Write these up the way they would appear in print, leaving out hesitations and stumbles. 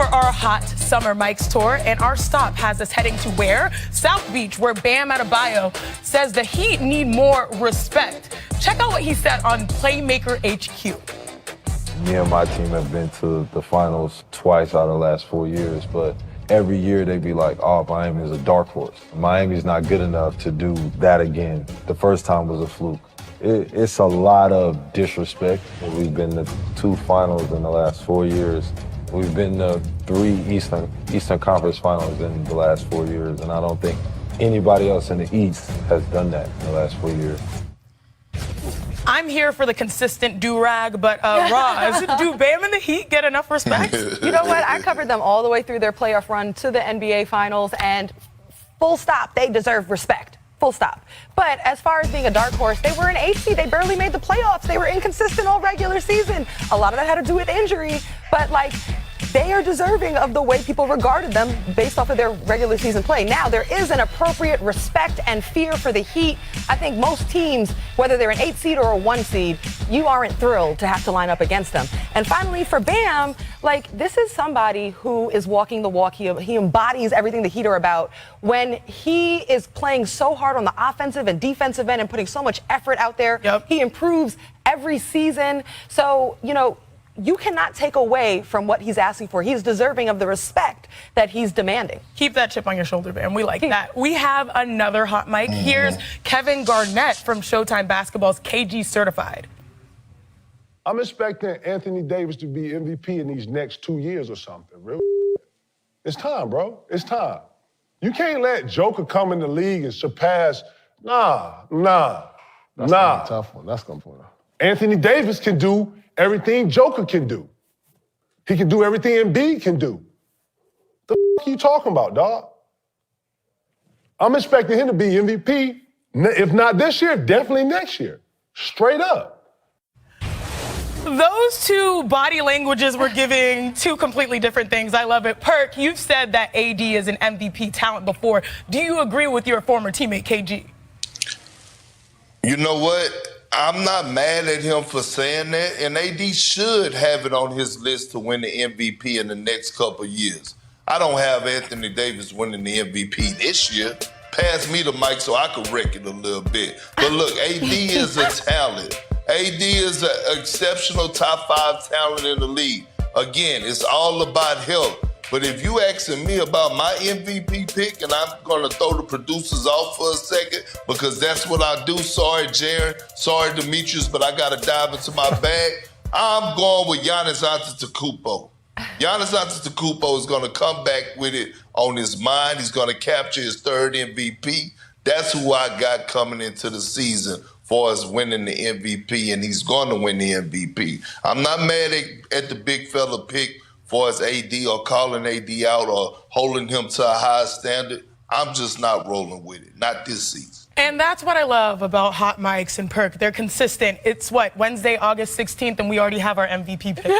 for our hot summer Mike's tour, and our stop has us heading to where? South Beach, where Bam Adebayo says the Heat need more respect. Check out what he said on Playmaker HQ. Me and my team have been to the finals twice out of the last 4 years, but every year they be like, oh, Miami is a dark horse. Miami's not good enough to do that again. The first time was a fluke. It's a lot of disrespect. We've been to 2 finals in the last 4 years. We've been to 3 Eastern Conference finals in the last 4 years, and I don't think anybody else in the East has done that in the last 4 years. I'm here for the consistent do-rag, but Roz, do Bam and the Heat get enough respect? You know what? I covered them all the way through their playoff run to the NBA Finals, and full stop, they deserve respect. Full stop. But as far as being a dark horse, they were an 8 seed. They barely made the playoffs. They were inconsistent all regular season. A lot of that had to do with injury, but they are deserving of the way people regarded them based off of their regular season play. Now, there is an appropriate respect and fear for the Heat. I think most teams, whether they're an 8 seed or a 1 seed, you aren't thrilled to have to line up against them. And finally, for Bam, this is somebody who is walking the walk. He embodies everything the Heat are about. When he is playing so hard on the offensive and defensive end and putting so much effort out there, he improves every season. So, you cannot take away from what he's asking for. He's deserving of the respect that he's demanding. Keep that chip on your shoulder, Bam. We like that. We have another hot mic. Here's Kevin Garnett from Showtime Basketball's KG Certified. I'm expecting Aanthony Davis to be MVP in these next 2 years or something. Real. It's time, bro. It's time. You can't let Joker come in the league and surpass. Nah. That's gonna be a tough one. That's gonna be tough. Anthony Davis can do everything Joker can do. He can do everything Embiid can do. The f*** you talking about, dog? I'm expecting him to be MVP, if not this year, definitely next year. Straight up. Those two body languages were giving 2 completely different things. I love it. Perk, you've said that AD is an MVP talent before. Do you agree with your former teammate, KG? You know what? I'm not mad at him for saying that, and AD should have it on his list to win the MVP in the next couple of years. I don't have Anthony Davis winning the MVP this year. Pass me the mic so I can wreck it a little bit. But look, AD is a talent. AD is an exceptional top 5 talent in the league. Again, it's all about health. But if you asking me about my MVP pick, and I'm going to throw the producers off for a second because that's what I do. Sorry, Jaron. Sorry, Demetrius, but I got to dive into my bag. I'm going with Giannis Antetokounmpo. Giannis Antetokounmpo is going to come back with it on his mind. He's going to capture his 3rd MVP. That's who I got coming into the season for us winning the MVP, and he's going to win the MVP. I'm not mad at the big fella pick for his AD or calling AD out or holding him to a high standard. I'm just not rolling with it, not this season. And that's what I love about Hot Mics and Perk. They're consistent. It's Wednesday, August 16th, and we already have our MVP pick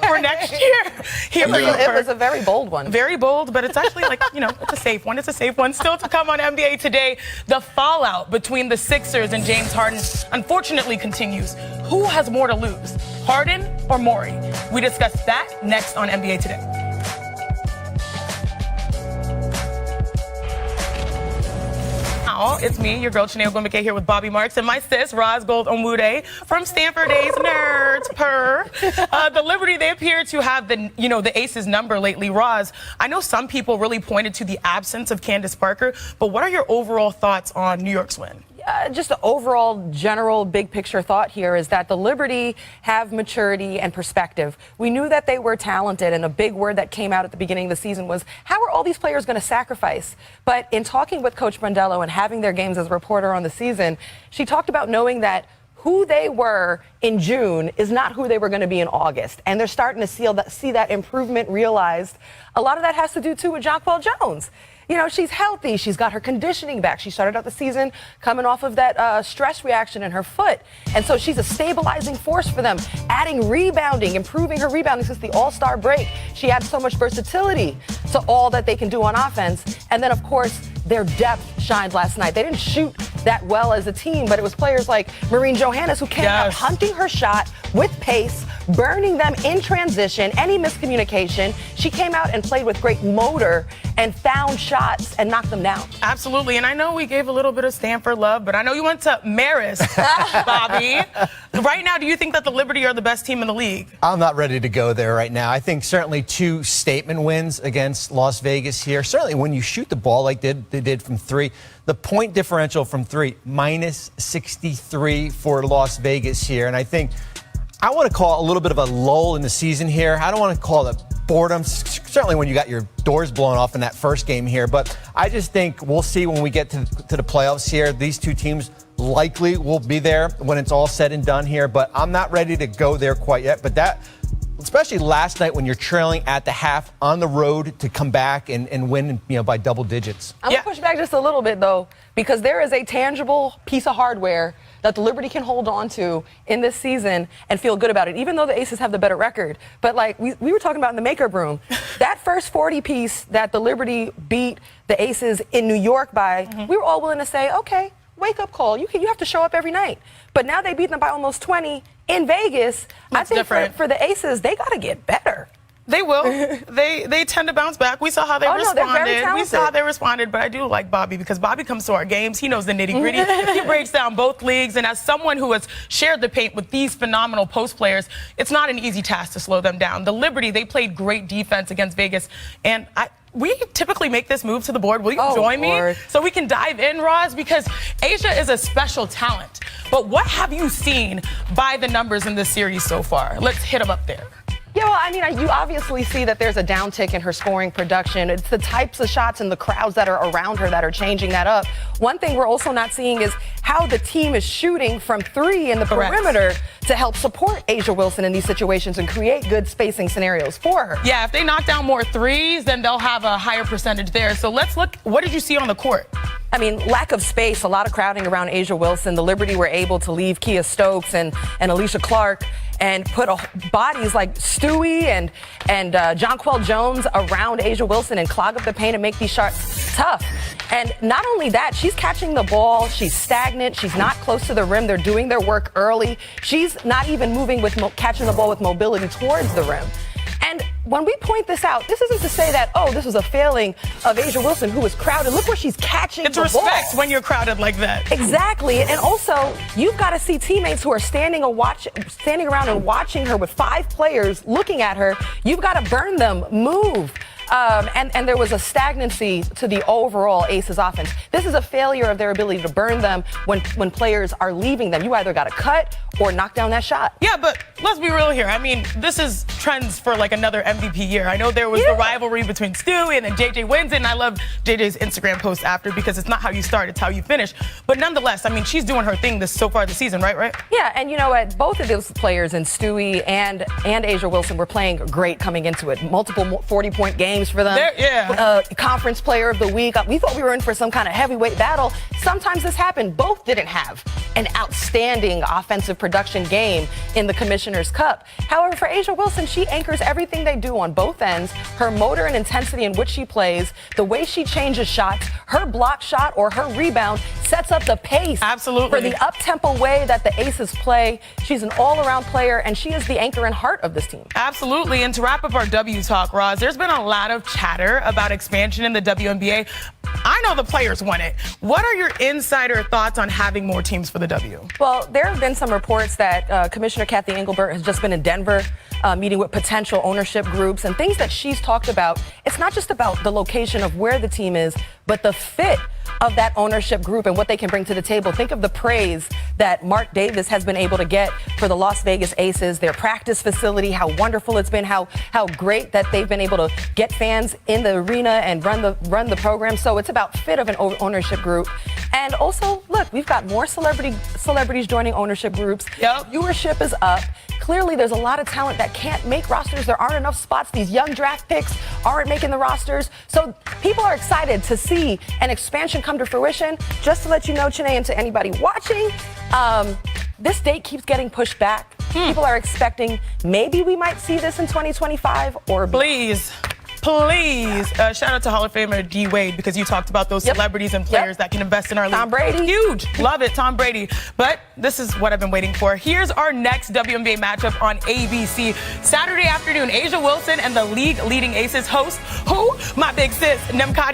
for next year. It was a very bold one. Very bold, but it's actually it's a safe one. It's a safe one. Still to come on NBA Today, the fallout between the Sixers and James Harden unfortunately continues. Who has more to lose, Harden or Morey? We discuss that next on NBA Today. It's me, your girl, Chanel Gwimike, here with Bobby Marks and my sis, Roz Gold Omude from Stanford A's Nerds, the Liberty, they appear to have the Aces number lately. Roz, I know some people really pointed to the absence of Candace Parker, but what are your overall thoughts on New York's win? Just the overall general big picture thought here is that the Liberty have maturity and perspective. We knew that they were talented, and a big word that came out at the beginning of the season was, how are all these players going to sacrifice? But in talking with Coach Brandello and having their games as a reporter on the season, she talked about knowing that who they were in June is not who they were going to be in August. And they're starting to see that improvement realized. A lot of that has to do, too, with Jonquel Jones. She's healthy. She's got her conditioning back. She started out the season coming off of that stress reaction in her foot. And so she's a stabilizing force for them, adding rebounding, improving her rebounding since the All-Star break. She adds so much versatility to all that they can do on offense. And then, of course, their depth shined last night. They didn't shoot that well as a team, but it was players like Maureen Johannes who came out hunting her shot with pace, burning them in transition, any miscommunication. She came out and played with great motor and found shots and knocked them down. Absolutely. And I know we gave a little bit of Stanford love, but I know you went to Marist, Bobby. Right now, do you think that the Liberty are the best team in the league? I'm not ready to go there right now. I think certainly 2 statement wins against Las Vegas here. Certainly when you shoot the ball like they did from 3, the point differential from 3, minus 63 for Las Vegas here. And I think I want to call a little bit of a lull in the season here. I don't want to call it boredom, certainly when you got your doors blown off in that first game here. But I just think we'll see when we get to the playoffs here. These 2 teams likely will be there when it's all said and done here. But I'm not ready to go there quite yet. But that, especially last night when you're trailing at the half on the road to come back and win, by double digits. I'm going to push back just a little bit, though, because there is a tangible piece of hardware that the Liberty can hold on to in this season and feel good about it, even though the Aces have the better record. But like we were talking about in the makeup room, that first 40 piece that the Liberty beat the Aces in New York by, we were all willing to say, okay, wake up call. You have to show up every night. But now they beat them by almost 20 in Vegas. That's I think different. for the Aces, they got to get better. They will. They tend to bounce back. We saw how they responded. No, they're very talented. We saw how they responded, but I do like Bobby because Bobby comes to our games. He knows the nitty-gritty. He breaks down both leagues, and as someone who has shared the paint with these phenomenal post players, it's not an easy task to slow them down. The Liberty, they played great defense against Vegas, and we typically make this move to the board. Will you join me so we can dive in, Roz? Because Asia is a special talent. But what have you seen by the numbers in this series so far? Let's hit them up there. Yeah, well, I mean, you obviously see that there's a downtick in her scoring production. It's the types of shots and the crowds that are around her that are changing that up. One thing we're also not seeing is how the team is shooting from 3 in the perimeter to help support Asia Wilson in these situations and create good spacing scenarios for her. Yeah, if they knock down more threes, then they'll have a higher percentage there. So let's look. What did you see on the court? I mean, lack of space, a lot of crowding around Asia Wilson. The Liberty were able to leave Kia Stokes and Alicia Clark and put bodies like Stewie and Jonquel Jones around Asia Wilson and clog up the paint and make these shots tough. And not only that, she's catching the ball. She's stagnant. She's not close to the rim. They're doing their work early. She's not even moving with catching the ball with mobility towards the rim. And when we point this out, this isn't to say that, this was a failing of Asia Wilson, who was crowded. Look where she's catching the ball. It's respect when you're crowded like that. Exactly. And also, you've got to see teammates who are standing around and watching her with 5 players looking at her. You've got to burn them, move. And there was a stagnancy to the overall Aces offense. This is a failure of their ability to burn them when players are leaving them. You either got to cut or knock down that shot. Yeah, but let's be real here. I mean, this is trends for like another MVP year. I know there was the rivalry between Stewie and then JJ wins it, and I love JJ's Instagram post after because it's not how you start, it's how you finish. But nonetheless, I mean, she's doing her thing so far this season, right? Yeah, and you know what? Both of those players, in Stewie and Asia Wilson, were playing great coming into it. Multiple 40-point games for them. Conference player of the week. We thought we were in for some kind of heavyweight battle. Sometimes this happened. Both didn't have an outstanding offensive production game in the Commissioner's Cup. However, for Asia Wilson, she anchors everything they do on both ends. Her motor and intensity in which she plays, the way she changes shots, her block shot or her rebound sets up the pace. Absolutely. For the up-tempo way that the Aces play. She's an all-around player, and she is the anchor and heart of this team. Absolutely. And to wrap up our W talk, Roz, there's been a lot of chatter about expansion in the WNBA. I know the players want it. What are your insider thoughts on having more teams for the W? Well, there have been some reports that Commissioner Kathy Engelbert has just been in Denver meeting with potential ownership groups and things that she's talked about. It's not just about the location of where the team is, but the fit of that ownership group and what they can bring to the table. Think of the praise that Mark Davis has been able to get for the Las Vegas Aces, their practice facility, how wonderful it's been, how great that they've been able to get fans in the arena and run the program. So it's about fit of an ownership group. And also, look, we've got more celebrities joining ownership groups. Yep. Viewership is up. Clearly, there's a lot of talent that can't make rosters. There aren't enough spots. These young draft picks aren't making the rosters. So people are excited to see an expansion come to fruition. Just to let you know, Chene, and to anybody watching, this date keeps getting pushed back. People are expecting maybe we might see this in 2025 or Please. please. Shout out to Hall of Famer D. Wade, because you talked about those celebrities and players that can invest in our league. Tom Brady. Huge. Love it, Tom Brady. But this is what I've been waiting for. Here's our next WNBA matchup on ABC. Saturday afternoon, Asia Wilson and the league leading aces host who? My big sis, Nemkadi